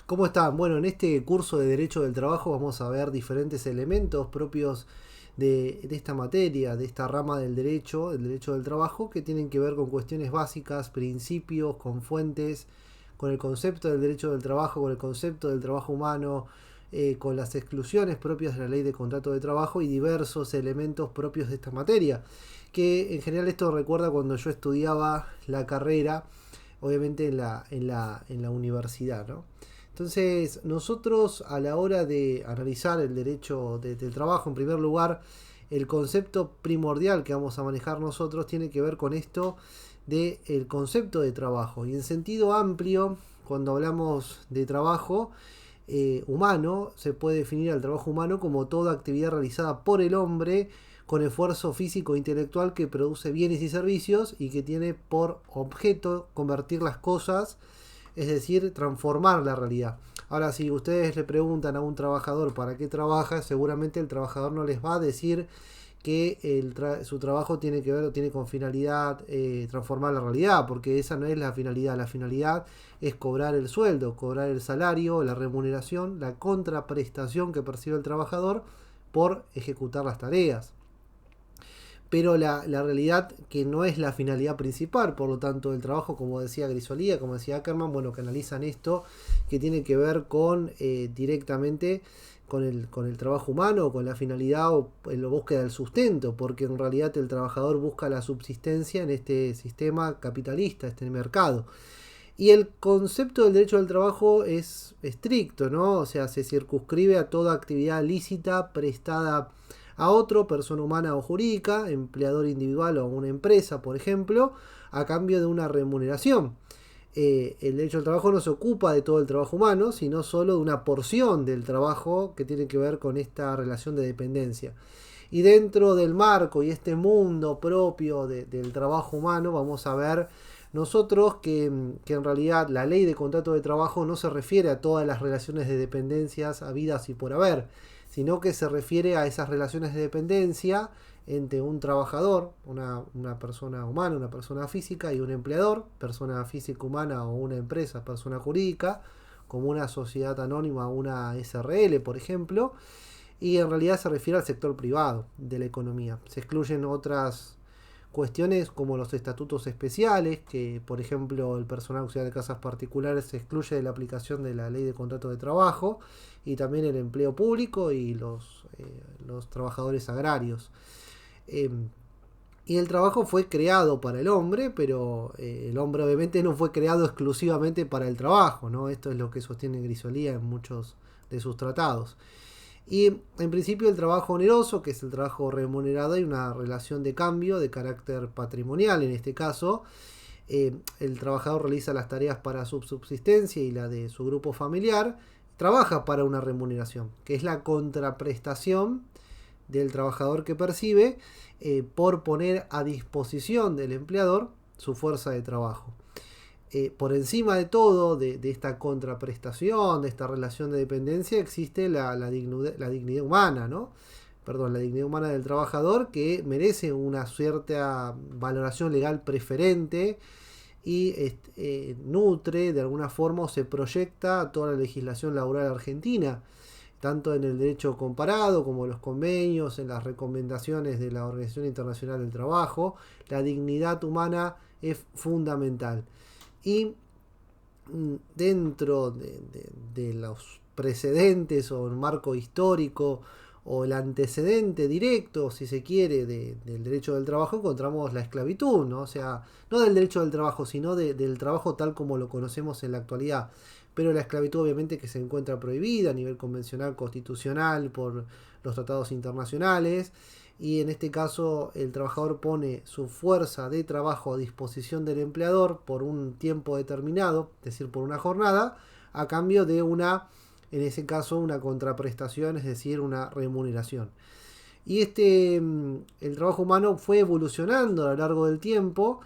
¿Cómo están? Bueno, en este curso de Derecho del Trabajo vamos a ver diferentes elementos propios de esta materia, de esta rama del derecho, el derecho del trabajo, que tienen que ver con cuestiones básicas, principios, con fuentes, con el concepto del derecho del trabajo, con el concepto del trabajo humano, con las exclusiones propias de la ley de contrato de trabajo y diversos elementos propios de esta materia. Que en general esto recuerda cuando yo estudiaba la carrera, obviamente en la universidad, ¿no? Entonces, nosotros a la hora de analizar el derecho del trabajo, en primer lugar, el concepto primordial que vamos a manejar nosotros tiene que ver con esto del concepto de trabajo. Y en sentido amplio, cuando hablamos de trabajo humano, se puede definir al trabajo humano como toda actividad realizada por el hombre con esfuerzo físico e intelectual que produce bienes y servicios y que tiene por objeto convertir las cosas, es decir, transformar la realidad. Ahora, si ustedes le preguntan a un trabajador para qué trabaja, seguramente el trabajador no les va a decir que su trabajo tiene que ver o tiene con finalidad transformar la realidad, porque esa no es la finalidad. La finalidad es cobrar el sueldo, cobrar el salario, la remuneración, la contraprestación que percibe el trabajador por ejecutar las tareas. Pero la realidad que no es la finalidad principal, por lo tanto el trabajo, como decía Grisolía, como decía Ackerman, bueno, que analizan esto, que tiene que ver con directamente con el trabajo humano, con la finalidad o en la búsqueda del sustento, porque en realidad el trabajador busca la subsistencia en este sistema capitalista, este mercado. Y el concepto del derecho del trabajo es estricto, ¿no? O sea, se circunscribe a toda actividad lícita prestada a otro, persona humana o jurídica, empleador individual o una empresa, por ejemplo, a cambio de una remuneración. El derecho al trabajo no se ocupa de todo el trabajo humano, sino solo de una porción del trabajo que tiene que ver con esta relación de dependencia. Y dentro del marco y este mundo propio del trabajo humano, vamos a ver nosotros que en realidad la ley de contrato de trabajo no se refiere a todas las relaciones de dependencias habidas y por haber, sino que se refiere a esas relaciones de dependencia entre un trabajador, una persona humana, una persona física, y un empleador, persona física humana o una empresa, persona jurídica, como una sociedad anónima o una SRL, por ejemplo, y en realidad se refiere al sector privado de la economía. Se excluyen otras cuestiones como los estatutos especiales, que por ejemplo el personal auxiliar de casas particulares se excluye de la aplicación de la ley de contrato de trabajo, y también el empleo público y los trabajadores agrarios. Eh, y el trabajo fue creado para el hombre, pero el hombre obviamente no fue creado exclusivamente para el trabajo, ¿no? Esto es lo que sostiene Grisolía en muchos de sus tratados. Y en principio el trabajo oneroso, que es el trabajo remunerado, hay una relación de cambio de carácter patrimonial en este caso. El trabajador realiza las tareas para su subsistencia y la de su grupo familiar, trabaja para una remuneración, que es la contraprestación del trabajador que percibe por poner a disposición del empleador su fuerza de trabajo. Por encima de todo, de esta contraprestación, de esta relación de dependencia, existe la dignidad humana, ¿no? Perdón, la dignidad humana del trabajador, que merece una cierta valoración legal preferente y nutre de alguna forma o se proyecta a toda la legislación laboral argentina, tanto en el derecho comparado como en los convenios, en las recomendaciones de la Organización Internacional del Trabajo. La dignidad humana es fundamental. Y dentro de los precedentes o el marco histórico o el antecedente directo, si se quiere, del derecho del trabajo, encontramos la esclavitud, ¿no? O sea, no del derecho del trabajo, sino del trabajo tal como lo conocemos en la actualidad. Pero la esclavitud obviamente que se encuentra prohibida a nivel convencional constitucional por los tratados internacionales, y en este caso el trabajador pone su fuerza de trabajo a disposición del empleador por un tiempo determinado, es decir, por una jornada, a cambio de en ese caso, una contraprestación, es decir, una remuneración. Y el trabajo humano fue evolucionando a lo largo del tiempo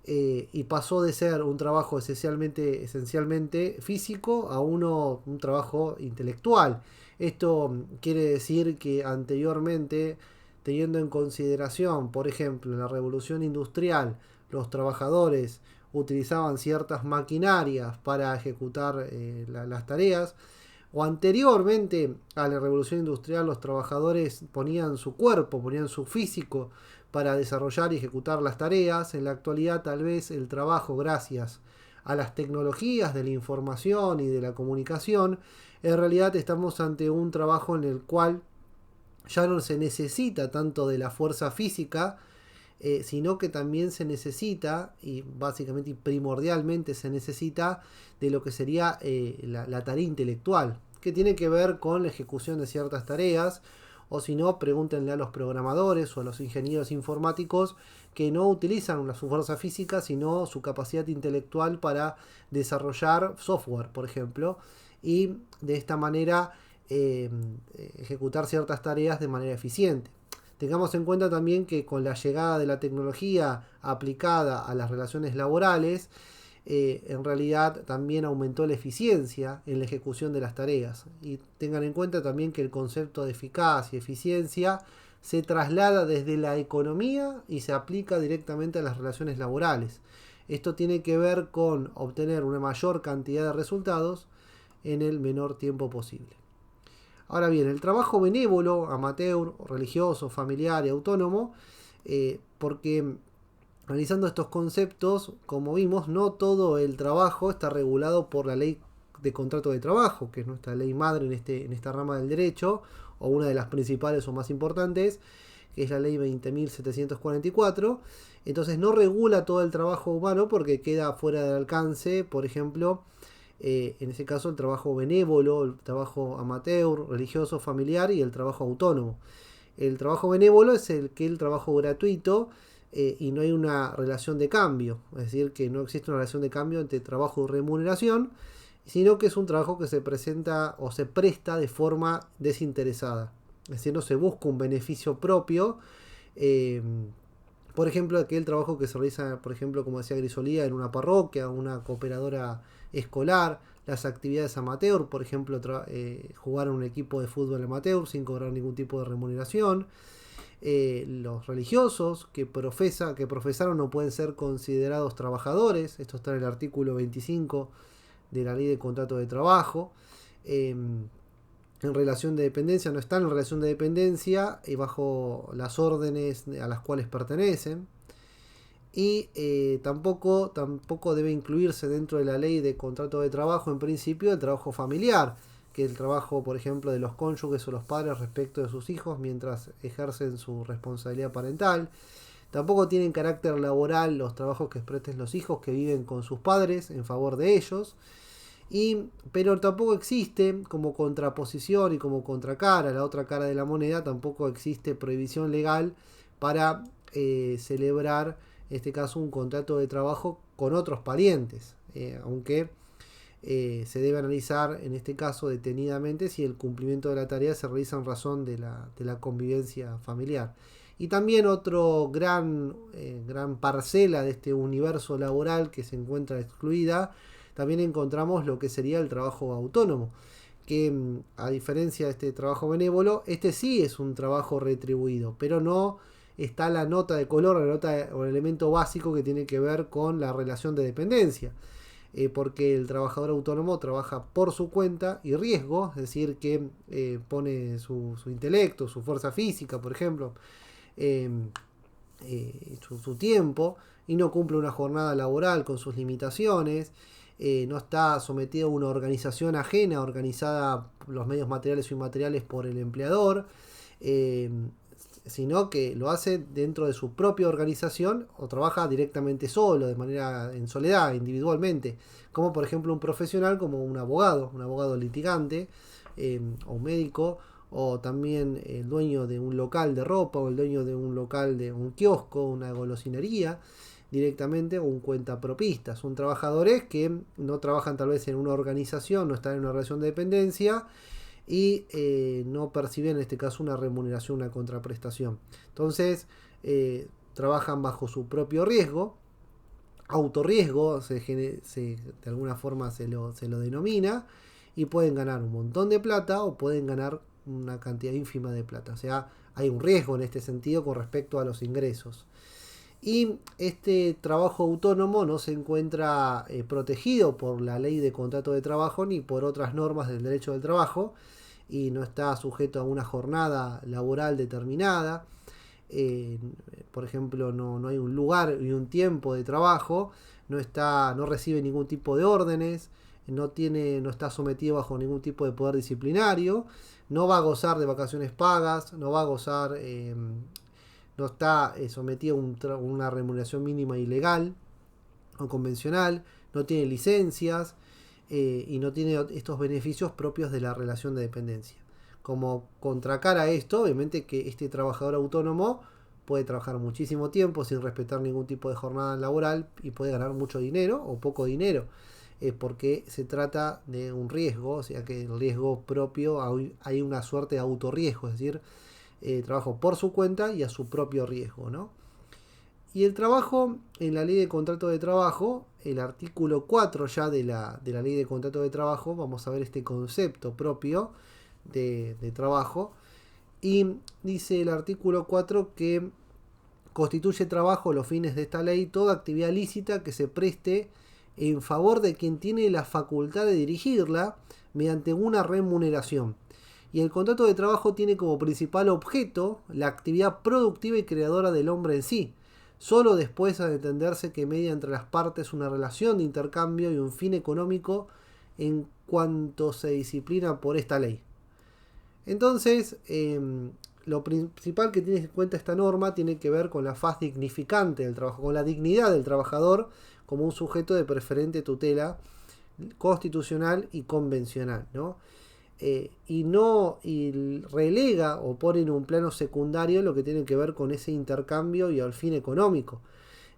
y pasó de ser un trabajo esencialmente físico a un trabajo intelectual. Esto quiere decir que anteriormente, teniendo en consideración, por ejemplo, en la revolución industrial, los trabajadores utilizaban ciertas maquinarias para ejecutar las tareas, o anteriormente a la revolución industrial los trabajadores ponían su cuerpo, ponían su físico para desarrollar y ejecutar las tareas. En la actualidad tal vez el trabajo, gracias a las tecnologías de la información y de la comunicación, en realidad estamos ante un trabajo en el cual ya no se necesita tanto de la fuerza física, sino que también se necesita, y básicamente y primordialmente se necesita, de lo que sería la tarea intelectual, que tiene que ver con la ejecución de ciertas tareas, o si no, pregúntenle a los programadores o a los ingenieros informáticos que no utilizan su fuerza física, sino su capacidad intelectual para desarrollar software, por ejemplo, y de esta manera ejecutar ciertas tareas de manera eficiente. Tengamos en cuenta también que con la llegada de la tecnología aplicada a las relaciones laborales, en realidad también aumentó la eficiencia en la ejecución de las tareas. Y tengan en cuenta también que el concepto de eficacia y eficiencia se traslada desde la economía y se aplica directamente a las relaciones laborales. Esto tiene que ver con obtener una mayor cantidad de resultados en el menor tiempo posible. Ahora bien, el trabajo benévolo, amateur, religioso, familiar y autónomo, porque analizando estos conceptos, como vimos, no todo el trabajo está regulado por la ley de contrato de trabajo, que es nuestra ley madre en esta rama del derecho, o una de las principales o más importantes, que es la ley 20.744. Entonces no regula todo el trabajo humano porque queda fuera del alcance, por ejemplo, en ese caso el trabajo benévolo, el trabajo amateur, religioso, familiar y el trabajo autónomo. El trabajo benévolo es el trabajo gratuito y no hay una relación de cambio, es decir, que no existe una relación de cambio entre trabajo y remuneración, sino que es un trabajo que se presenta o se presta de forma desinteresada, es decir, no se busca un beneficio propio. eh, por ejemplo, aquel trabajo que se realiza, por ejemplo, como decía Grisolía, en una parroquia, una cooperadora escolar, las actividades amateur, por ejemplo, jugar en un equipo de fútbol amateur sin cobrar ningún tipo de remuneración. Los religiosos que profesaron no pueden ser considerados trabajadores, esto está en el artículo 25 de la ley de contrato de trabajo. En relación de dependencia no están en relación de dependencia y bajo las órdenes a las cuales pertenecen. Y tampoco debe incluirse dentro de la ley de contrato de trabajo en principio el trabajo familiar, que es el trabajo, por ejemplo, de los cónyuges o los padres respecto de sus hijos mientras ejercen su responsabilidad parental. Tampoco tienen carácter laboral los trabajos que presten los hijos que viven con sus padres en favor de ellos. Pero tampoco existe como contraposición y como contracara, la otra cara de la moneda, tampoco existe prohibición legal para celebrar, en este caso, un contrato de trabajo con otros parientes, aunque se debe analizar en este caso detenidamente si el cumplimiento de la tarea se realiza en razón de la convivencia familiar. Y también otro gran parcela de este universo laboral que se encuentra excluida, también encontramos lo que sería el trabajo autónomo, que a diferencia de este trabajo benévolo, este sí es un trabajo retribuido, pero no está la nota de color, la nota o el elemento básico que tiene que ver con la relación de dependencia. Porque el trabajador autónomo trabaja por su cuenta y riesgo, es decir, que pone su intelecto, su fuerza física, por ejemplo, eh, su tiempo, y no cumple una jornada laboral con sus limitaciones. No está sometido a una organización ajena, organizada los medios materiales o inmateriales por el empleador, eh, sino que lo hace dentro de su propia organización o trabaja directamente solo, de manera en soledad, individualmente, como por ejemplo un profesional como un abogado litigante, o un médico, o también el dueño de un local de ropa, o el dueño de un local de un kiosco, una golosinería, directamente, o un cuentapropista. Son trabajadores que no trabajan tal vez en una organización, no están en una relación de dependencia y no perciben en este caso una remuneración, una contraprestación. Entonces trabajan bajo su propio riesgo, autorriesgo, de alguna forma se lo denomina, y pueden ganar un montón de plata o pueden ganar una cantidad ínfima de plata. O sea, hay un riesgo en este sentido con respecto a los ingresos. Y este trabajo autónomo no se encuentra protegido por la ley de contrato de trabajo ni por otras normas del derecho del trabajo y no está sujeto a una jornada laboral determinada. Eh, por ejemplo, no hay un lugar y un tiempo de trabajo, no recibe ningún tipo de órdenes, no está sometido bajo ningún tipo de poder disciplinario, no va a gozar de vacaciones pagas, no va a gozar, no está sometido a una remuneración mínima ilegal o convencional, no tiene licencias y no tiene estos beneficios propios de la relación de dependencia. Como contracara a esto, obviamente que este trabajador autónomo puede trabajar muchísimo tiempo sin respetar ningún tipo de jornada laboral y puede ganar mucho dinero o poco dinero, porque se trata de un riesgo, o sea que el riesgo propio, hay una suerte de autorriesgo, es decir, trabajo por su cuenta y a su propio riesgo, ¿no? Y el trabajo, en la ley de contrato de trabajo, el artículo 4 ya de la ley de contrato de trabajo, vamos a ver este concepto propio de trabajo. Y dice el artículo 4 que constituye trabajo los fines de esta ley toda actividad lícita que se preste en favor de quien tiene la facultad de dirigirla mediante una remuneración. Y el contrato de trabajo tiene como principal objeto la actividad productiva y creadora del hombre en sí. Solo después ha de entenderse que media entre las partes una relación de intercambio y un fin económico en cuanto se disciplina por esta ley. Entonces, lo principal que tiene en cuenta esta norma tiene que ver con la faz dignificante del trabajo, con la dignidad del trabajador como un sujeto de preferente tutela constitucional y convencional, ¿no? Y relega o pone en un plano secundario lo que tiene que ver con ese intercambio y al fin económico.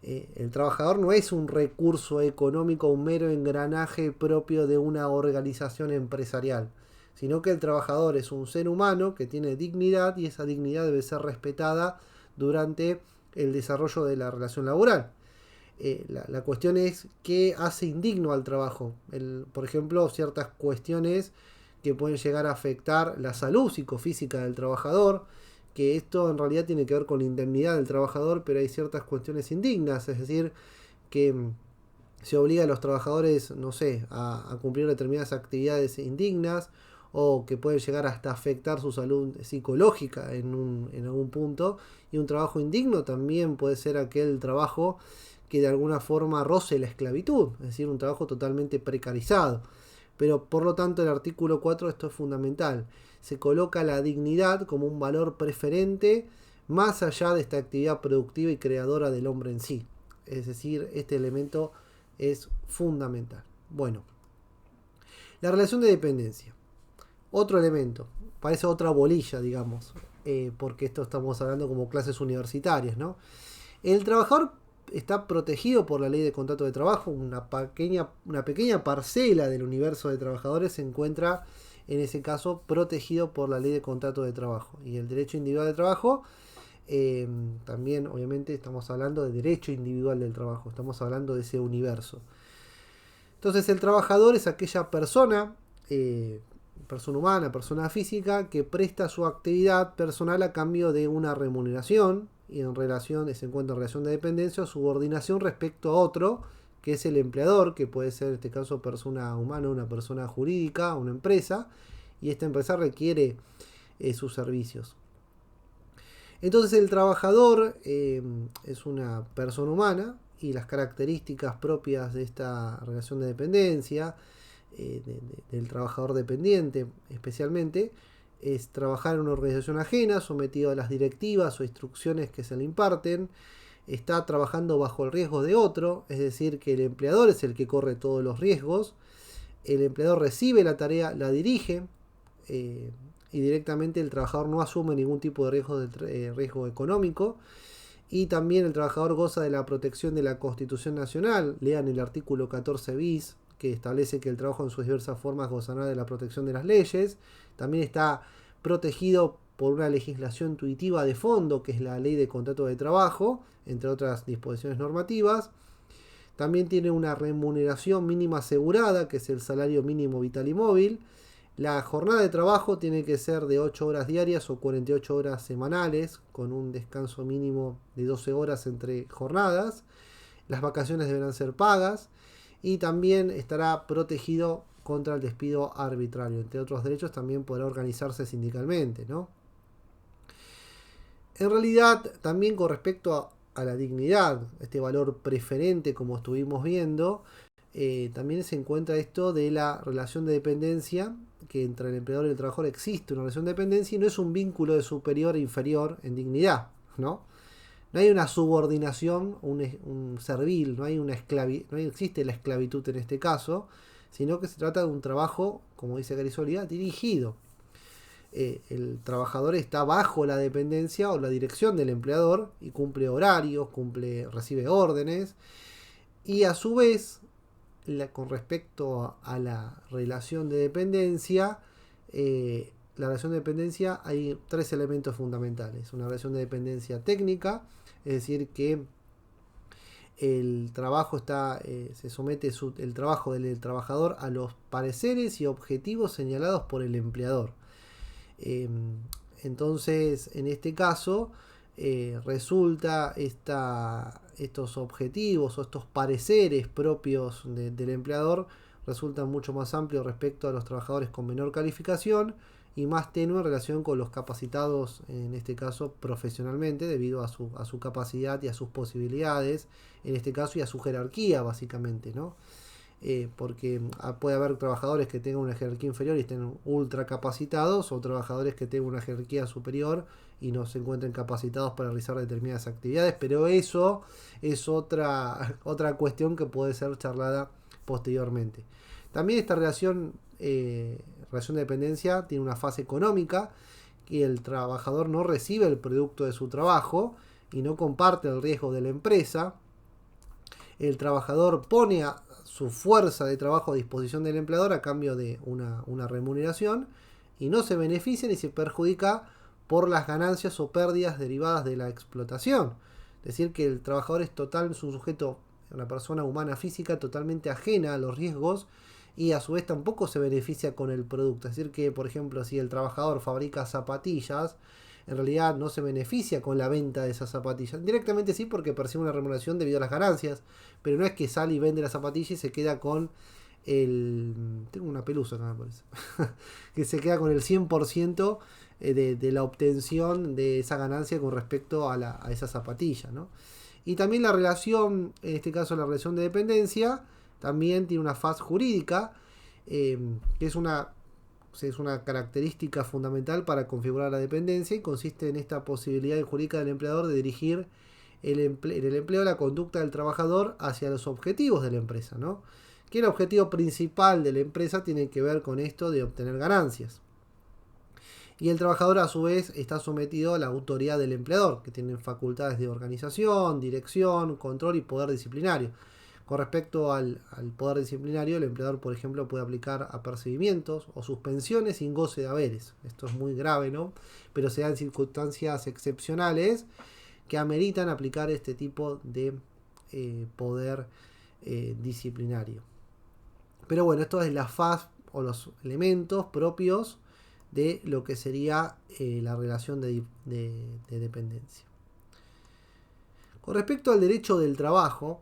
El trabajador no es un recurso económico, un mero engranaje propio de una organización empresarial, sino que el trabajador es un ser humano que tiene dignidad y esa dignidad debe ser respetada durante el desarrollo de la relación laboral. La cuestión es qué hace indigno al trabajo. Por ejemplo, ciertas cuestiones que pueden llegar a afectar la salud psicofísica del trabajador, que esto en realidad tiene que ver con la indemnidad del trabajador, pero hay ciertas cuestiones indignas, es decir, que se obliga a los trabajadores, no sé, a cumplir determinadas actividades indignas o que pueden llegar hasta afectar su salud psicológica en algún punto. Y un trabajo indigno también puede ser aquel trabajo que de alguna forma roce la esclavitud, es decir, un trabajo totalmente precarizado. Pero por lo tanto el artículo 4, esto es fundamental, se coloca la dignidad como un valor preferente más allá de esta actividad productiva y creadora del hombre en sí. Es decir, este elemento es fundamental. Bueno, la relación de dependencia. Otro elemento, parece otra bolilla, digamos, porque esto estamos hablando como clases universitarias, ¿no? El trabajador está protegido por la ley de contrato de trabajo, una pequeña parcela del universo de trabajadores se encuentra en ese caso protegido por la ley de contrato de trabajo. Y el derecho individual de trabajo, también obviamente estamos hablando de derecho individual del trabajo, estamos hablando de ese universo. Entonces el trabajador es aquella persona, persona humana, persona física, que presta su actividad personal a cambio de una remuneración y se encuentra en relación de dependencia o subordinación respecto a otro, que es el empleador, que puede ser en este caso persona humana, una persona jurídica, una empresa, y esta empresa requiere sus servicios. Entonces el trabajador es una persona humana y las características propias de esta relación de dependencia, del trabajador dependiente especialmente, es trabajar en una organización ajena, sometido a las directivas o instrucciones que se le imparten, está trabajando bajo el riesgo de otro, es decir, que el empleador es el que corre todos los riesgos, el empleador recibe la tarea, la dirige, y directamente el trabajador no asume ningún tipo de riesgo económico, y también el trabajador goza de la protección de la Constitución Nacional, lean el artículo 14 bis, que establece que el trabajo en sus diversas formas gozará de la protección de las leyes. También está protegido por una legislación intuitiva de fondo, que es la Ley de Contrato de Trabajo, entre otras disposiciones normativas. También tiene una remuneración mínima asegurada, que es el salario mínimo vital y móvil. La jornada de trabajo tiene que ser de 8 horas diarias o 48 horas semanales, con un descanso mínimo de 12 horas entre jornadas. Las vacaciones deberán ser pagas y también estará protegido contra el despido arbitrario. Entre otros derechos, también podrá organizarse sindicalmente, ¿no? En realidad, también con respecto a la dignidad, este valor preferente, como estuvimos viendo, también se encuentra esto de la relación de dependencia, que entre el empleador y el trabajador existe una relación de dependencia y no es un vínculo de superior e inferior en dignidad, ¿no? No hay una subordinación, un servil, no existe la esclavitud en este caso, sino que se trata de un trabajo, como dice Carisolía, dirigido. El trabajador está bajo la dependencia o la dirección del empleador y cumple horarios, recibe órdenes y a su vez, con respecto a la relación de dependencia, la relación de dependencia hay tres elementos fundamentales. Una relación de dependencia técnica, es decir, que el trabajo se somete el trabajo del trabajador a los pareceres y objetivos señalados por el empleador. Entonces, en este caso, resulta estos objetivos o estos pareceres propios del empleador resultan mucho más amplios respecto a los trabajadores con menor calificación y más tenue en relación con los capacitados, en este caso profesionalmente, debido a su capacidad y a sus posibilidades, en este caso, y a su jerarquía, básicamente, ¿no? Porque puede haber trabajadores que tengan una jerarquía inferior y estén ultra capacitados, o trabajadores que tengan una jerarquía superior y no se encuentren capacitados para realizar determinadas actividades, pero eso es otra cuestión que puede ser charlada posteriormente. También esta relación de dependencia tiene una fase económica, que el trabajador no recibe el producto de su trabajo y no comparte el riesgo de la empresa. El trabajador pone su fuerza de trabajo a disposición del empleador a cambio de una remuneración y no se beneficia ni se perjudica por las ganancias o pérdidas derivadas de la explotación. Es decir, que el trabajador es un sujeto, una persona humana física totalmente ajena a los riesgos y a su vez tampoco se beneficia con el producto. Es decir, que por ejemplo, si el trabajador fabrica zapatillas, en realidad no se beneficia con la venta de esas zapatillas. Directamente sí, porque percibe una remuneración debido a las ganancias, pero no es que sale y vende la zapatilla y se queda con tengo una pelusa acá, me parece. Que se queda con el 100% de la obtención de esa ganancia con respecto a esa zapatilla, ¿no? Y también la relación, en este caso la relación de dependencia, también tiene una faz jurídica, que es una característica fundamental para configurar la dependencia y consiste en esta posibilidad jurídica del empleador de dirigir en el empleo la conducta del trabajador hacia los objetivos de la empresa, ¿no? Que el objetivo principal de la empresa tiene que ver con esto de obtener ganancias. Y el trabajador a su vez está sometido a la autoridad del empleador, que tiene facultades de organización, dirección, control y poder disciplinario. Con respecto al poder disciplinario, el empleador, por ejemplo, puede aplicar apercibimientos o suspensiones sin goce de haberes. Esto es muy grave, ¿no? Pero se dan circunstancias excepcionales que ameritan aplicar este tipo de poder disciplinario. Pero bueno, esto es la faz o los elementos propios de lo que sería la relación de dependencia. Con respecto al derecho del trabajo,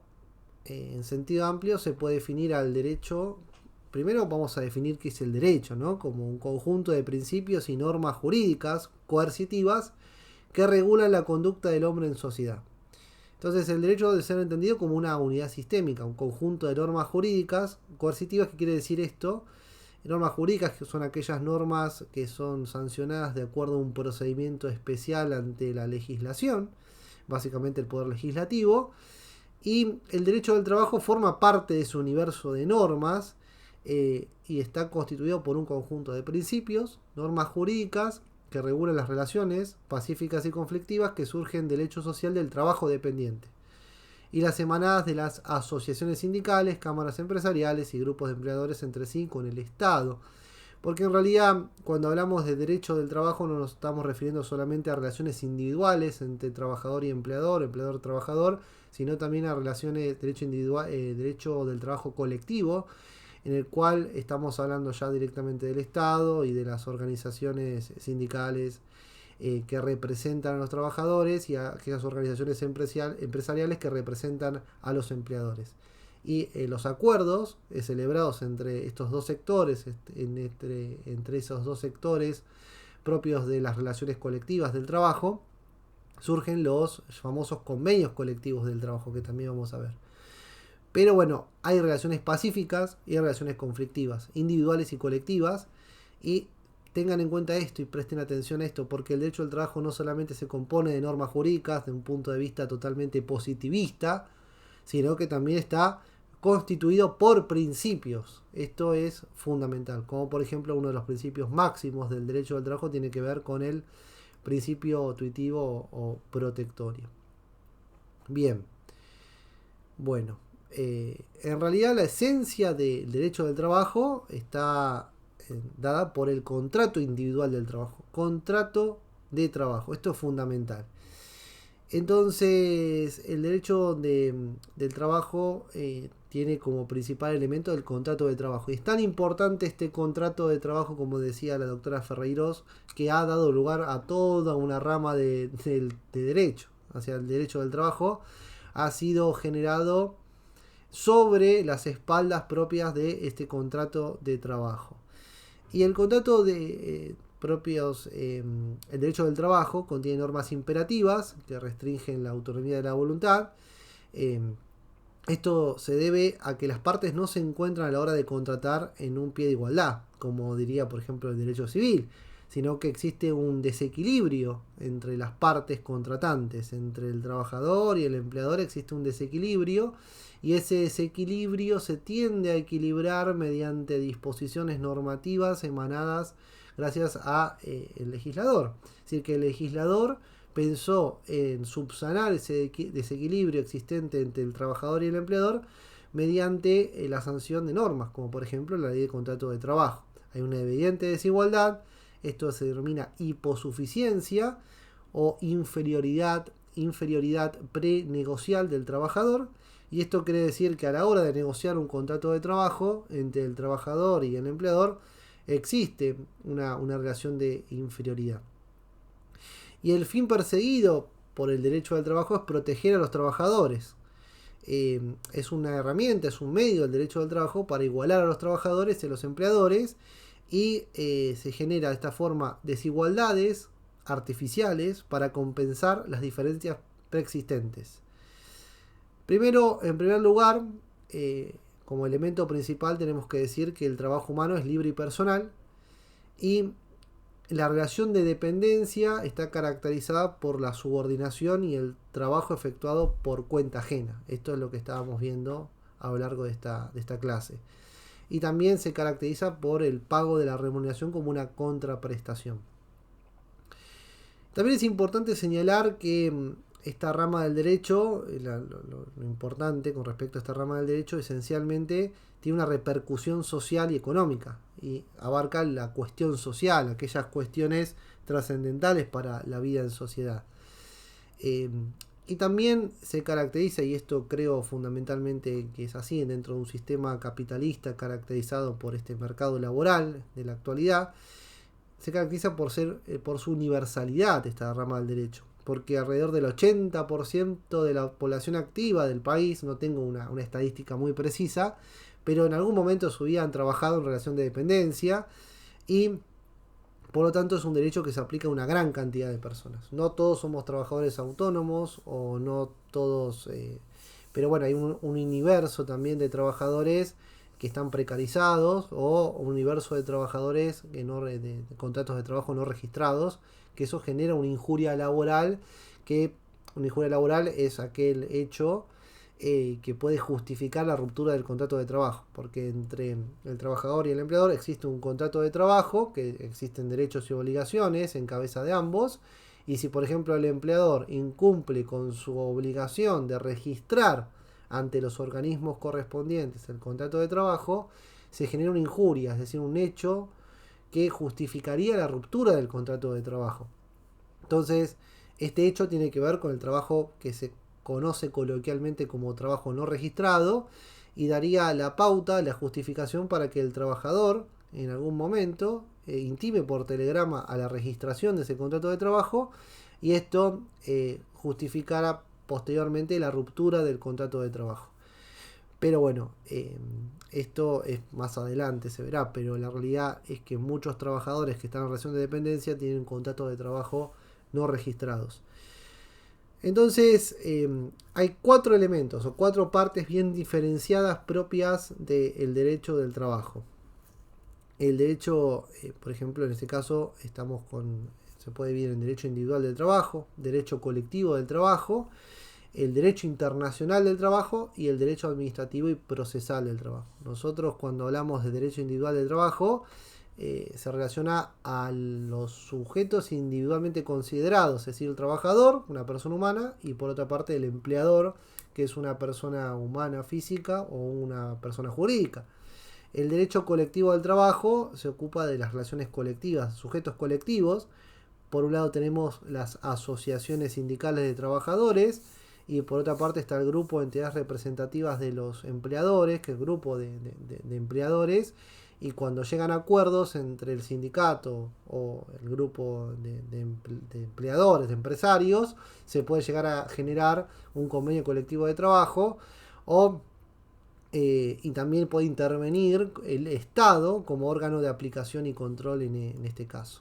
en sentido amplio se puede definir al derecho. Primero vamos a definir qué es el derecho, ¿no? Como un conjunto de principios y normas jurídicas coercitivas que regulan la conducta del hombre en sociedad. Entonces el derecho debe ser entendido como una unidad sistémica, un conjunto de normas jurídicas coercitivas. ¿Qué quiere decir esto? Normas jurídicas que son aquellas normas que son sancionadas de acuerdo a un procedimiento especial ante la legislación, básicamente el poder legislativo. Y el derecho del trabajo forma parte de su universo de normas y está constituido por un conjunto de principios, normas jurídicas que regulan las relaciones pacíficas y conflictivas que surgen del hecho social del trabajo dependiente y las emanadas de las asociaciones sindicales, cámaras empresariales y grupos de empleadores entre sí con el Estado. Porque en realidad cuando hablamos de derecho del trabajo no nos estamos refiriendo solamente a relaciones individuales entre trabajador y empleador, empleador-trabajador, sino también a relaciones derecho del trabajo colectivo, en el cual estamos hablando ya directamente del Estado y de las organizaciones sindicales que representan a los trabajadores y a aquellas organizaciones empresariales que representan a los empleadores. Y los acuerdos celebrados entre estos dos sectores, entre esos dos sectores propios de las relaciones colectivas del trabajo, surgen los famosos convenios colectivos del trabajo, que también vamos a ver. Pero bueno, hay relaciones pacíficas y hay relaciones conflictivas, individuales y colectivas, y tengan en cuenta esto y presten atención a esto, porque el derecho del trabajo no solamente se compone de normas jurídicas de un punto de vista totalmente positivista, sino que también está constituido por principios. Esto es fundamental, como por ejemplo uno de los principios máximos del derecho del trabajo tiene que ver con el principio tuitivo o protectorio. Bien, bueno, en realidad la esencia del derecho del trabajo está dada por el contrato individual del trabajo. Contrato de trabajo, esto es fundamental. Entonces, el derecho del trabajo tiene como principal elemento el contrato de trabajo. Y es tan importante este contrato de trabajo, como decía la doctora Ferreiros, que ha dado lugar a toda una rama de derecho. O sea, el derecho del trabajo ha sido generado sobre las espaldas propias de este contrato de trabajo. Y el contrato de el derecho del trabajo contiene normas imperativas que restringen la autonomía de la voluntad. Esto se debe a que las partes no se encuentran a la hora de contratar en un pie de igualdad, como diría por ejemplo el derecho civil, sino que existe un desequilibrio entre las partes contratantes, entre el trabajador y el empleador existe un desequilibrio, y ese desequilibrio se tiende a equilibrar mediante disposiciones normativas emanadas gracias a el legislador. Es decir, que el legislador pensó en subsanar ese desequilibrio existente entre el trabajador y el empleador mediante la sanción de normas, como por ejemplo la ley de contrato de trabajo. Hay una evidente desigualdad, esto se denomina hiposuficiencia o inferioridad prenegocial del trabajador, y esto quiere decir que a la hora de negociar un contrato de trabajo entre el trabajador y el empleador existe una relación de inferioridad. Y el fin perseguido por el derecho del trabajo es proteger a los trabajadores. Es una herramienta, es un medio del derecho del trabajo para igualar a los trabajadores y a los empleadores, y se genera de esta forma desigualdades artificiales para compensar las diferencias preexistentes. En primer lugar, como elemento principal tenemos que decir que el trabajo humano es libre y personal, y la relación de dependencia está caracterizada por la subordinación y el trabajo efectuado por cuenta ajena. Esto es lo que estábamos viendo a lo largo de esta clase. Y también se caracteriza por el pago de la remuneración como una contraprestación. También es importante señalar que esta rama del derecho, lo importante con respecto a esta rama del derecho, esencialmente tiene una repercusión social y económica y abarca la cuestión social, aquellas cuestiones trascendentales para la vida en sociedad. Y también se caracteriza, y esto creo fundamentalmente que es así dentro de un sistema capitalista caracterizado por este mercado laboral de la actualidad, se caracteriza por su universalidad esta rama del derecho, porque alrededor del 80% de la población activa del país, no tengo una estadística muy precisa, pero en algún momento de su vida han trabajado en relación de dependencia, y por lo tanto es un derecho que se aplica a una gran cantidad de personas. No todos somos trabajadores autónomos, o no todos, pero bueno, hay un universo también de trabajadores que están precarizados, o un universo de trabajadores de contratos de trabajo no registrados, que eso genera una injuria laboral, que una injuria laboral es aquel hecho que puede justificar la ruptura del contrato de trabajo, porque entre el trabajador y el empleador existe un contrato de trabajo, que existen derechos y obligaciones en cabeza de ambos, y si por ejemplo el empleador incumple con su obligación de registrar ante los organismos correspondientes el contrato de trabajo, se genera una injuria, es decir, un hecho que justificaría la ruptura del contrato de trabajo. Entonces, este hecho tiene que ver con el trabajo que se conoce coloquialmente como trabajo no registrado, y daría la pauta, la justificación para que el trabajador en algún momento intime por telegrama a la registración de ese contrato de trabajo y esto justificara posteriormente la ruptura del contrato de trabajo. Pero bueno, esto es más adelante, se verá, pero la realidad es que muchos trabajadores que están en relación de dependencia tienen contratos de trabajo no registrados. Entonces, hay 4 elementos o 4 partes bien diferenciadas propias del derecho del trabajo. El derecho, por ejemplo, en este caso se puede dividir en derecho individual del trabajo, derecho colectivo del trabajo, el derecho internacional del trabajo y el derecho administrativo y procesal del trabajo. Nosotros cuando hablamos de derecho individual del trabajo se relaciona a los sujetos individualmente considerados, es decir, el trabajador, una persona humana, y por otra parte el empleador, que es una persona humana física o una persona jurídica. El derecho colectivo del trabajo se ocupa de las relaciones colectivas, sujetos colectivos. Por un lado tenemos las asociaciones sindicales de trabajadores y por otra parte está el grupo de entidades representativas de los empleadores, que es el grupo de empleadores, y cuando llegan a acuerdos entre el sindicato o el grupo de empleadores, de empresarios, se puede llegar a generar un convenio colectivo de trabajo y también puede intervenir el Estado como órgano de aplicación y control en este caso.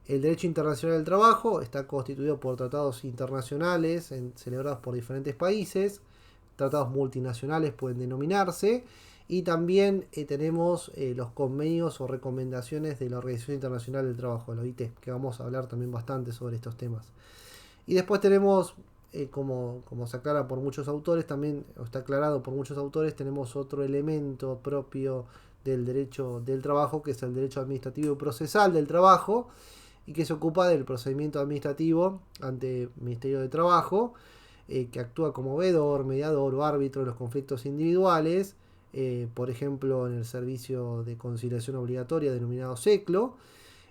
El derecho internacional del trabajo está constituido por tratados internacionales celebrados por diferentes países, tratados multinacionales pueden denominarse, y también tenemos los convenios o recomendaciones de la Organización Internacional del Trabajo, la OIT, que vamos a hablar también bastante sobre estos temas. Y después tenemos, como se aclara por muchos autores, también está aclarado por muchos autores, tenemos otro elemento propio del derecho del trabajo, que es el derecho administrativo y procesal del trabajo, y que se ocupa del procedimiento administrativo ante el Ministerio de Trabajo, que actúa como veedor, mediador o árbitro de los conflictos individuales, por ejemplo en el servicio de conciliación obligatoria denominado SECLO,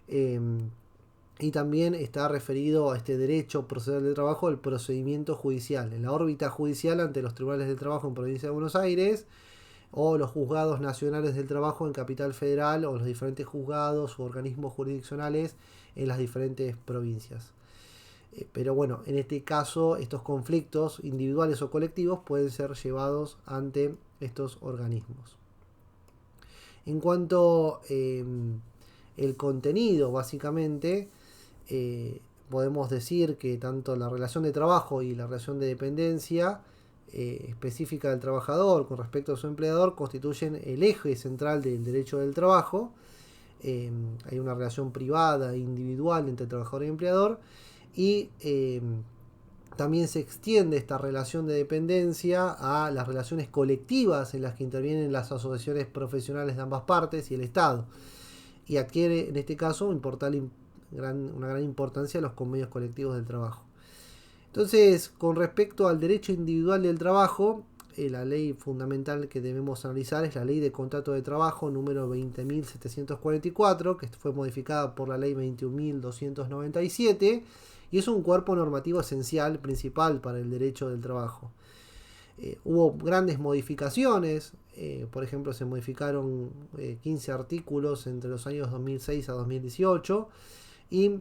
y también está referido a este derecho procesal del trabajo el procedimiento judicial, en la órbita judicial ante los tribunales del trabajo en Provincia de Buenos Aires, o los juzgados nacionales del trabajo en Capital Federal, o los diferentes juzgados u organismos jurisdiccionales en las diferentes provincias. Pero bueno, en este caso estos conflictos individuales o colectivos pueden ser llevados ante estos organismos. En cuanto el contenido, básicamente, podemos decir que tanto la relación de trabajo y la relación de dependencia específica del trabajador con respecto a su empleador constituyen el eje central del derecho del trabajo. Hay una relación privada e individual entre trabajador y empleador, y también se extiende esta relación de dependencia a las relaciones colectivas en las que intervienen las asociaciones profesionales de ambas partes y el Estado, y adquiere en este caso una gran importancia los convenios colectivos del trabajo. Entonces, con respecto al derecho individual del trabajo, la ley fundamental que debemos analizar es la Ley de Contrato de Trabajo número 20.744, que fue modificada por la Ley 21.297, y es un cuerpo normativo esencial, principal para el derecho del trabajo. Hubo grandes modificaciones, por ejemplo se modificaron 15 artículos entre los años 2006 a 2018, y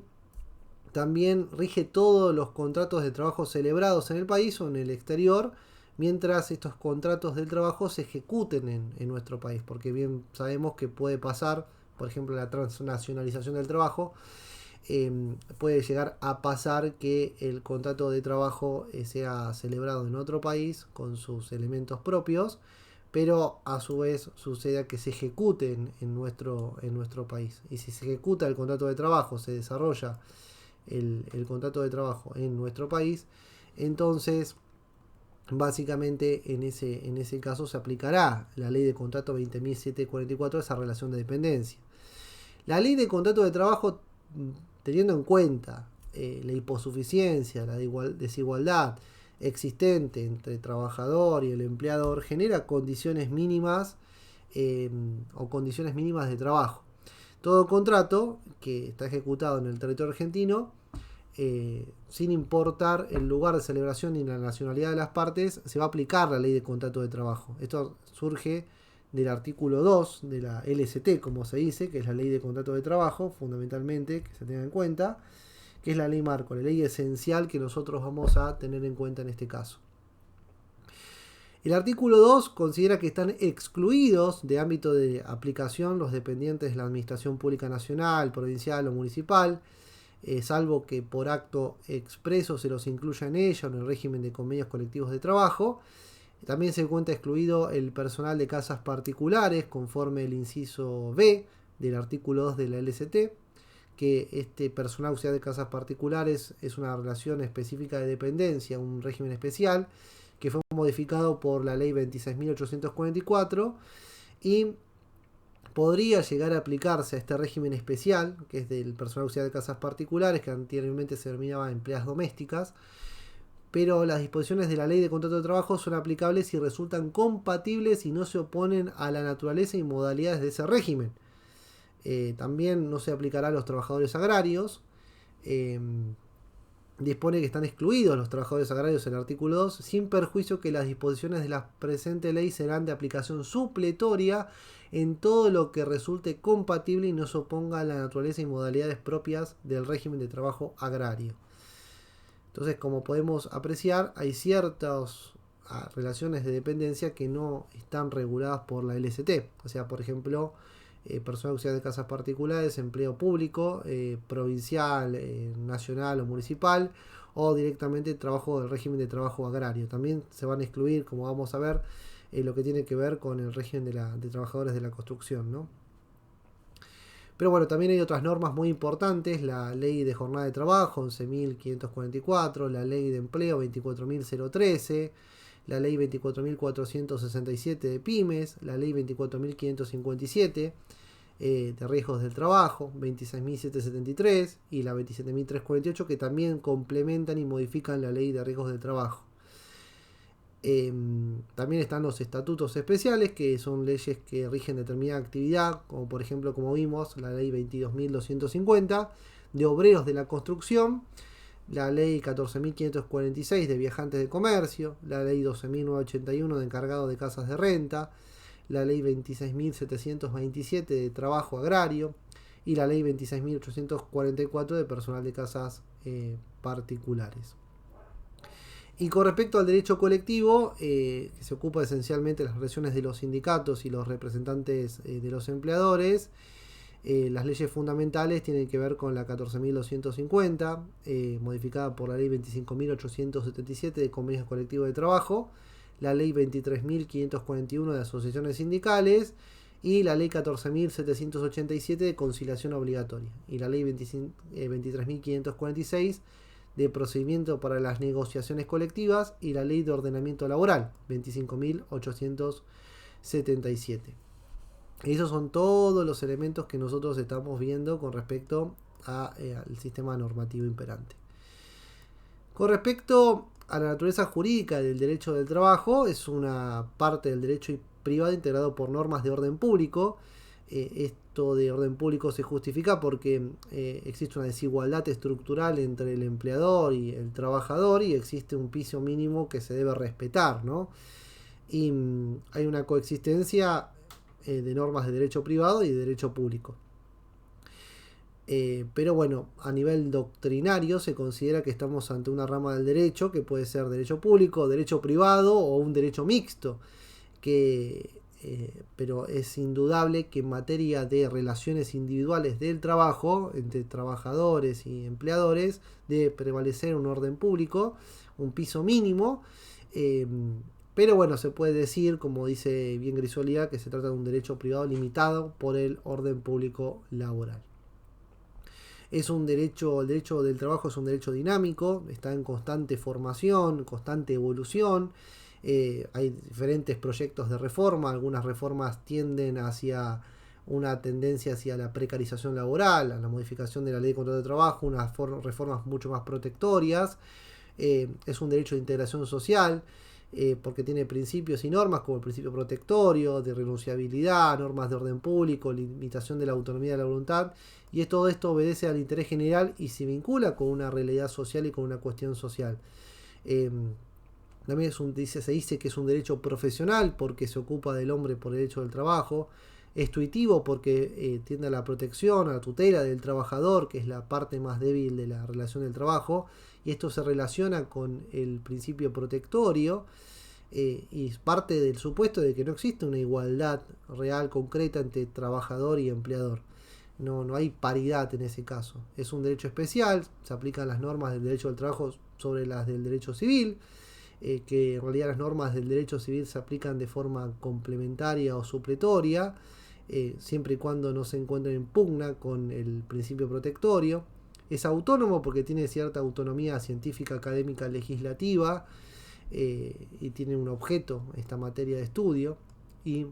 también rige todos los contratos de trabajo celebrados en el país o en el exterior, mientras estos contratos del trabajo se ejecuten en nuestro país, porque bien sabemos que puede pasar, por ejemplo, la transnacionalización del trabajo, puede llegar a pasar que el contrato de trabajo sea celebrado en otro país con sus elementos propios, pero a su vez suceda que se ejecuten en nuestro país. Y si se ejecuta el contrato de trabajo, se desarrolla el contrato de trabajo en nuestro país, entonces básicamente en ese caso se aplicará la ley de contrato 20.744, esa relación de dependencia. La ley de contrato de trabajo, teniendo en cuenta la hiposuficiencia, la desigualdad existente entre el trabajador y el empleador, genera condiciones mínimas o condiciones mínimas de trabajo. Todo contrato que está ejecutado en el territorio argentino sin importar el lugar de celebración ni la nacionalidad de las partes, se va a aplicar la ley de contrato de trabajo. Esto surge del artículo 2 de la LST, como se dice, que es la ley de contrato de trabajo, fundamentalmente, que se tenga en cuenta, que es la ley marco, la ley esencial que nosotros vamos a tener en cuenta en este caso. El artículo 2 considera que están excluidos de ámbito de aplicación los dependientes de la Administración Pública Nacional, provincial o municipal, salvo que por acto expreso se los incluya en ello en el régimen de convenios colectivos de trabajo. También se encuentra excluido el personal de casas particulares, conforme el inciso B del artículo 2 de la LST, que este personal auxiliar de casas particulares es una relación específica de dependencia, un régimen especial, que fue modificado por la ley 26.844 y podría llegar a aplicarse a este régimen especial, que es del personal auxiliar de casas particulares, que anteriormente se denominaba empleadas domésticas, pero las disposiciones de la ley de contrato de trabajo son aplicables si resultan compatibles y no se oponen a la naturaleza y modalidades de ese régimen. También no se aplicará a los trabajadores agrarios. Dispone que están excluidos los trabajadores agrarios en el artículo 2, sin perjuicio que las disposiciones de la presente ley serán de aplicación supletoria en todo lo que resulte compatible y no se oponga a la naturaleza y modalidades propias del régimen de trabajo agrario. Entonces, como podemos apreciar, hay ciertas relaciones de dependencia que no están reguladas por la LST. O sea, por ejemplo, personal auxiliar de casas particulares, empleo público, provincial, nacional o municipal, o directamente trabajo del régimen de trabajo agrario. También se van a excluir, como vamos a ver, lo que tiene que ver con el régimen de trabajadores de la construcción, ¿no? Pero bueno, también hay otras normas muy importantes, la ley de jornada de trabajo 11.544, la ley de empleo 24.013, la ley 24.467 de pymes, la ley 24.557 de riesgos del trabajo, 26.773 y la 27.348, que también complementan y modifican la ley de riesgos del trabajo. También están los estatutos especiales, que son leyes que rigen determinada actividad, como por ejemplo, como vimos, la ley 22.250 de obreros de la construcción, la ley 14.546 de viajantes de comercio, la ley 12.981 de encargados de casas de renta, la ley 26.727 de trabajo agrario y la ley 26.844 de personal de casas particulares. Y con respecto al derecho colectivo, que se ocupa esencialmente de las relaciones de los sindicatos y los representantes de los empleadores, las leyes fundamentales tienen que ver con la 14.250, modificada por la ley 25.877 de convenios colectivos de trabajo, la ley 23.541 de asociaciones sindicales y la ley 14.787 de conciliación obligatoria y la ley 23.546 de procedimiento para las negociaciones colectivas y la ley de ordenamiento laboral 25.877. Esos son todos los elementos que nosotros estamos viendo con respecto al sistema normativo imperante. Con respecto a la naturaleza jurídica del derecho del trabajo, es una parte del derecho privado integrado por normas de orden público. Esto de orden público se justifica porque existe una desigualdad estructural entre el empleador y el trabajador y existe un piso mínimo que se debe respetar, ¿no? Y hay una coexistencia de normas de derecho privado y de derecho público. Pero bueno, a nivel doctrinario se considera que estamos ante una rama del derecho que puede ser derecho público, derecho privado o un derecho mixto, pero es indudable que en materia de relaciones individuales del trabajo entre trabajadores y empleadores debe prevalecer un orden público, un piso mínimo, pero bueno, se puede decir, como dice bien Grisolía, que se trata de un derecho privado limitado por el orden público laboral. Es un derecho, el derecho del trabajo es un derecho dinámico, está en constante formación, constante evolución. Hay diferentes proyectos de reforma, algunas reformas tienden hacia una tendencia hacia la precarización laboral, a la modificación de la ley de contrato de trabajo, unas reformas mucho más protectorias. Es un derecho de integración social, porque tiene principios y normas como el principio protectorio, de renunciabilidad, normas de orden público, limitación de la autonomía de la voluntad, y todo esto obedece al interés general y se vincula con una realidad social y con una cuestión social. También se dice que es un derecho profesional porque se ocupa del hombre por el derecho del trabajo. Es tuitivo porque tiende a la protección, a la tutela del trabajador, que es la parte más débil de la relación del trabajo. Y esto se relaciona con el principio protectorio y es parte del supuesto de que no existe una igualdad real, concreta entre trabajador y empleador. No hay paridad en ese caso. Es un derecho especial, se aplican las normas del derecho del trabajo sobre las del derecho civil, que en realidad las normas del derecho civil se aplican de forma complementaria o supletoria, siempre y cuando no se encuentren en pugna con el principio protectorio. Es autónomo porque tiene cierta autonomía científica, académica, legislativa, y tiene un objeto, esta materia de estudio, y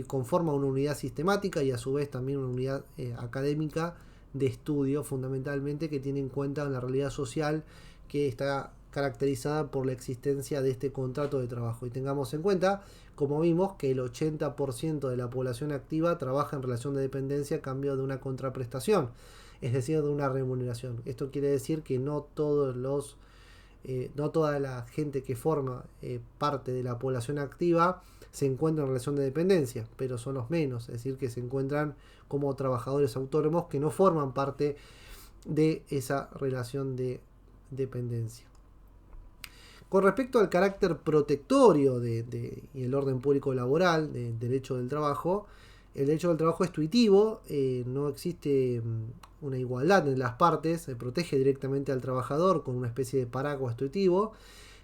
conforma una unidad sistemática y a su vez también una unidad académica de estudio, fundamentalmente, que tiene en cuenta la realidad social que está caracterizada por la existencia de este contrato de trabajo. Y tengamos en cuenta, como vimos, que el 80% de la población activa trabaja en relación de dependencia a cambio de una contraprestación, es decir, de una remuneración. Esto quiere decir que no toda la gente que forma parte de la población activa se encuentra en relación de dependencia, pero son los menos, es decir, que se encuentran como trabajadores autónomos que no forman parte de esa relación de dependencia. Con respecto al carácter protectorio y el orden público laboral del derecho del trabajo, el derecho del trabajo es tuitivo, no existe una igualdad en las partes, se protege directamente al trabajador con una especie de paraguas tuitivo,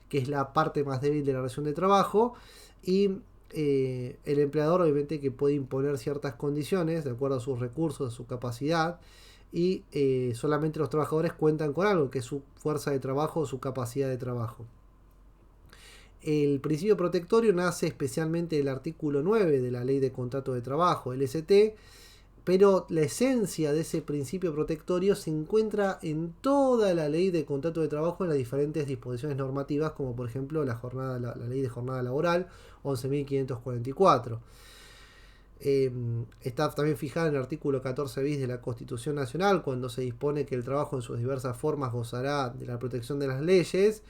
que es la parte más débil de la relación de trabajo, y el empleador obviamente que puede imponer ciertas condiciones de acuerdo a sus recursos, a su capacidad, y solamente los trabajadores cuentan con algo, que es su fuerza de trabajo o su capacidad de trabajo. El principio protectorio nace especialmente del artículo 9 de la Ley de Contrato de Trabajo, LST, pero la esencia de ese principio protectorio se encuentra en toda la Ley de Contrato de Trabajo, en las diferentes disposiciones normativas, como por ejemplo la Ley de Jornada Laboral 11.544. Está también fijada en el artículo 14 bis de la Constitución Nacional, cuando se dispone que el trabajo en sus diversas formas gozará de la protección de las leyes,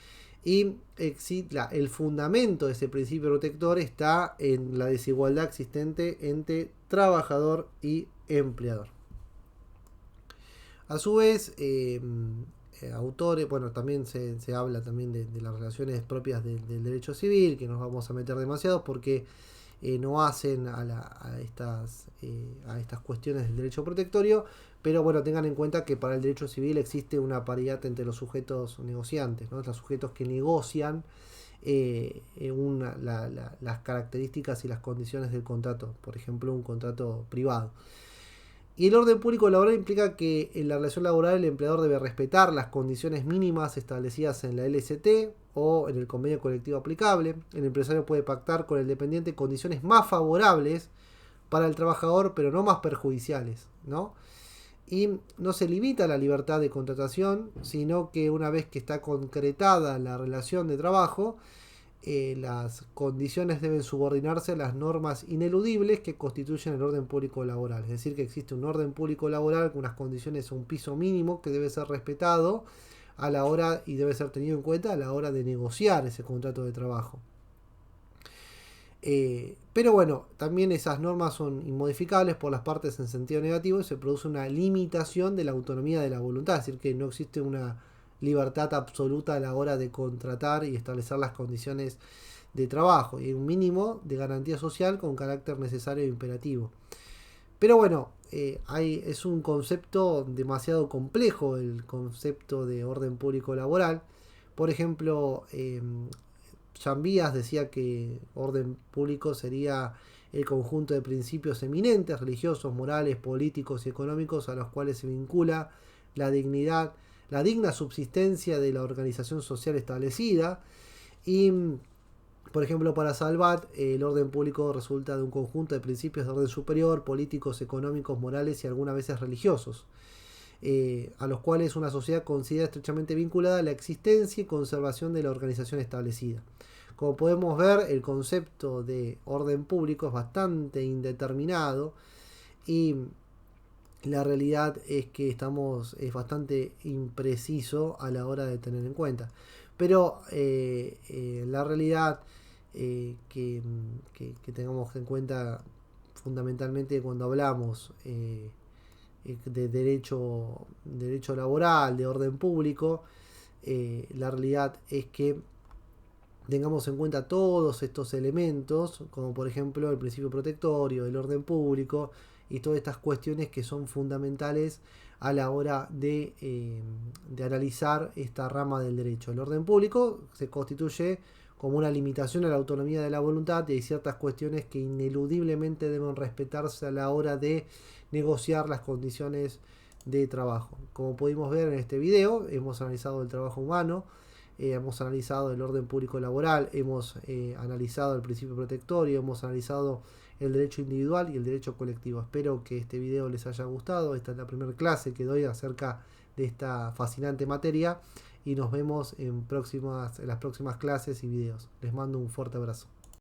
y el fundamento de ese principio protector está en la desigualdad existente entre trabajador y empleador. A su vez, autores, bueno, también se habla también de las relaciones propias del derecho civil, que nos vamos a meter demasiado porque no hacen a estas cuestiones del derecho protectorio, pero bueno, tengan en cuenta que para el derecho civil existe una paridad entre los sujetos negociantes, ¿no? Los sujetos que negocian las características y las condiciones del contrato, por ejemplo, un contrato privado. Y el orden público laboral implica que en la relación laboral el empleador debe respetar las condiciones mínimas establecidas en la LST o en el convenio colectivo aplicable. El empresario puede pactar con el dependiente condiciones más favorables para el trabajador, pero no más perjudiciales, ¿no? Y no se limita la libertad de contratación, sino que una vez que está concretada la relación de trabajo, las condiciones deben subordinarse a las normas ineludibles que constituyen el orden público laboral. Es decir, que existe un orden público laboral con unas condiciones, un piso mínimo que debe ser respetado a la hora y debe ser tenido en cuenta a la hora de negociar ese contrato de trabajo. Pero bueno, también esas normas son inmodificables por las partes en sentido negativo y se produce una limitación de la autonomía de la voluntad, es decir, que no existe una libertad absoluta a la hora de contratar y establecer las condiciones de trabajo, y un mínimo de garantía social con carácter necesario e imperativo. Pero bueno, es un concepto demasiado complejo, el concepto de orden público laboral. Por ejemplo, Jambías decía que orden público sería el conjunto de principios eminentes, religiosos, morales, políticos y económicos a los cuales se vincula la digna subsistencia de la organización social establecida. Y, por ejemplo, para Salvat, el orden público resulta de un conjunto de principios de orden superior, políticos, económicos, morales y algunas veces religiosos. a los cuales una sociedad considera estrechamente vinculada a la existencia y conservación de la organización establecida. Como podemos ver, el concepto de orden público es bastante indeterminado y la realidad es que es bastante impreciso a la hora de tener en cuenta. Pero la realidad que tengamos en cuenta fundamentalmente cuando hablamos de derecho laboral, de orden público, la realidad es que tengamos en cuenta todos estos elementos, como por ejemplo el principio protectorio, el orden público y todas estas cuestiones que son fundamentales a la hora de analizar esta rama del derecho. El orden público se constituye como una limitación a la autonomía de la voluntad y hay ciertas cuestiones que ineludiblemente deben respetarse a la hora de negociar las condiciones de trabajo. Como pudimos ver en este video, hemos analizado el trabajo humano, hemos analizado el orden público laboral, hemos analizado el principio protectorio, hemos analizado el derecho individual y el derecho colectivo. Espero que este video les haya gustado. Esta es la primera clase que doy acerca de esta fascinante materia y nos vemos en las próximas clases y videos. Les mando un fuerte abrazo.